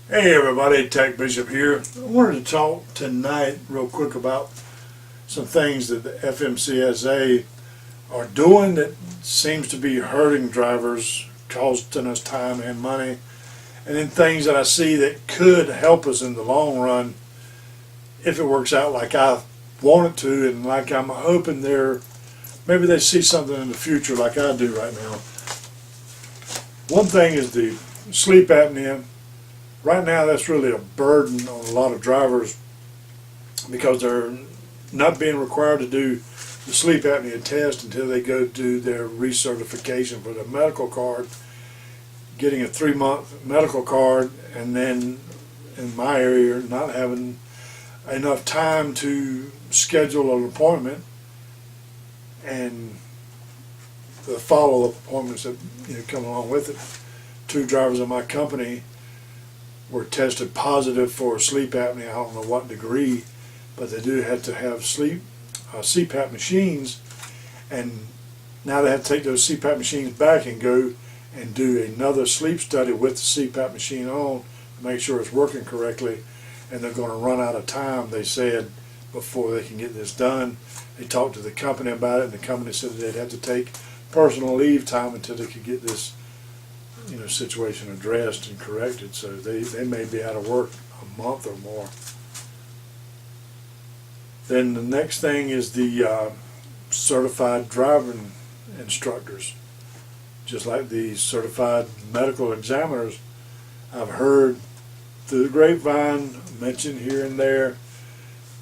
Hey everybody, TacBishop here. I wanted to talk tonight real quick about some things that the FMCSA are doing that seems to be hurting drivers, costing us time and money, and then things that I see that could help us in the long run if it works out like I want it to and like I'm hoping maybe they see something in the future like I do right now. One thing is the sleep apnea. Right now, that's really a burden on a lot of drivers because they're not being required to do the sleep apnea test until they go do their recertification for the medical card, getting a 3-month medical card, and then in my area, not having enough time to schedule an appointment and the follow-up appointments that come along with it. 2 drivers in my company were tested positive for sleep apnea. I don't know what degree, but they do have to have CPAP machines, and now they have to take those CPAP machines back and go and do another sleep study with the CPAP machine on to make sure it's working correctly, and they're going to run out of time, they said, before they can get this done. They talked to the company about it, and the company said that they'd have to take personal leave time until they could get this situation addressed and corrected. So they may be out of work a month or more. Then the next thing is the certified driving instructors. Just like the certified medical examiners, I've heard through the grapevine mentioned here and there.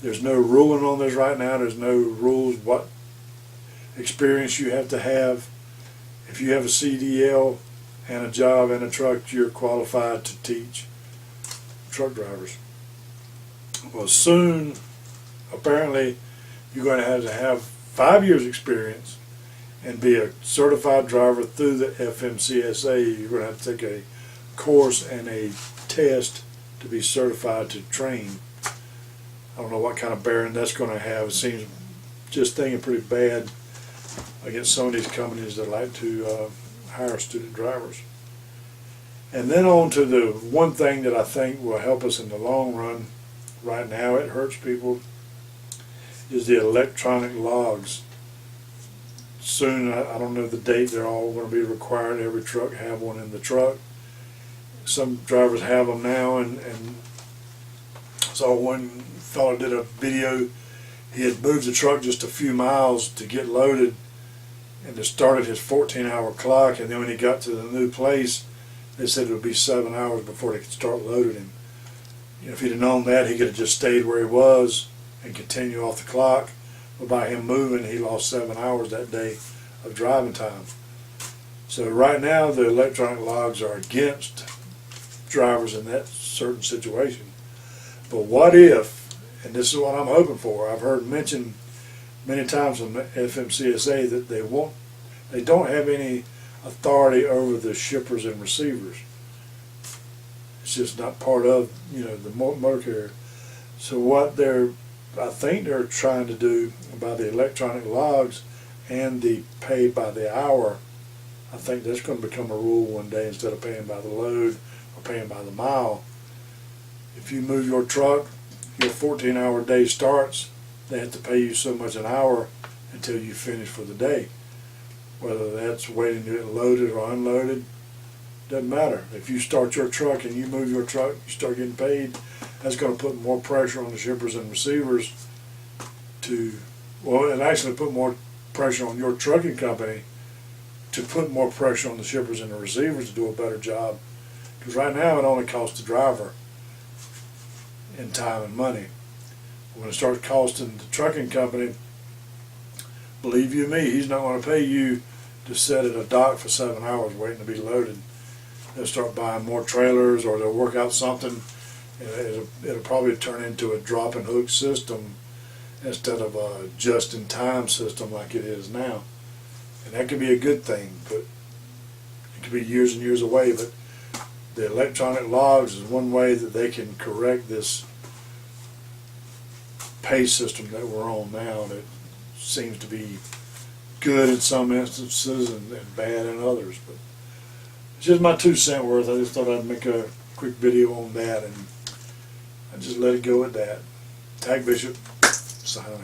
There's no ruling on this right now. There's no rules what experience you have to have. If you have a CDL and a job and a truck, you're qualified to teach truck drivers. Well, soon, apparently, you're going to have 5 years experience and be a certified driver through the FMCSA. You're going to have to take a course and a test to be certified to train. I don't know what kind of bearing that's going to have. It seems just thinking pretty bad against some of these companies that like to hire student drivers. And then on to the one thing that I think will help us in the long run. Right now it hurts people, is the electronic logs. Soon, I don't know the date, they're all going to be required. Every truck have one in the truck. Some drivers have them now, and saw one fellow did a video. He had moved the truck just a few miles to get loaded, and it started his 14-hour clock, and then when he got to the new place, they said it would be 7 hours before they could start loading him. If he'd have known that, he could have just stayed where he was and continued off the clock. But by him moving, he lost 7 hours that day of driving time. So right now, the electronic logs are against drivers in that certain situation. But what if, and this is what I'm hoping for, I've heard mentioned many times from the FMCSA that they don't have any authority over the shippers and receivers. It's just not part of the motor carrier. So what I think they're trying to do by the electronic logs and the pay by the hour, I think that's going to become a rule one day instead of paying by the load or paying by the mile. If you move your truck, your 14-hour day starts, they have to pay you so much an hour until you finish for the day. Whether that's waiting to get loaded or unloaded, doesn't matter. If you start your truck and you move your truck, you start getting paid, that's going to put more pressure on the shippers and receivers it actually put more pressure on your trucking company to put more pressure on the shippers and the receivers to do a better job. Because right now it only costs the driver in time and money. When it starts costing the trucking company, believe you me, he's not going to pay you to sit at a dock for 7 hours waiting to be loaded. They'll start buying more trailers, or they'll work out something. It'll probably turn into a drop and hook system instead of a just-in-time system like it is now. And that could be a good thing, but it could be years and years away. But the electronic logs is one way that they can correct this pay system that we're on now that seems to be good in some instances and bad in others. But it's just my 2 cent worth. I just thought I'd make a quick video on that, and I just let it go at that. TacBishop, signing out.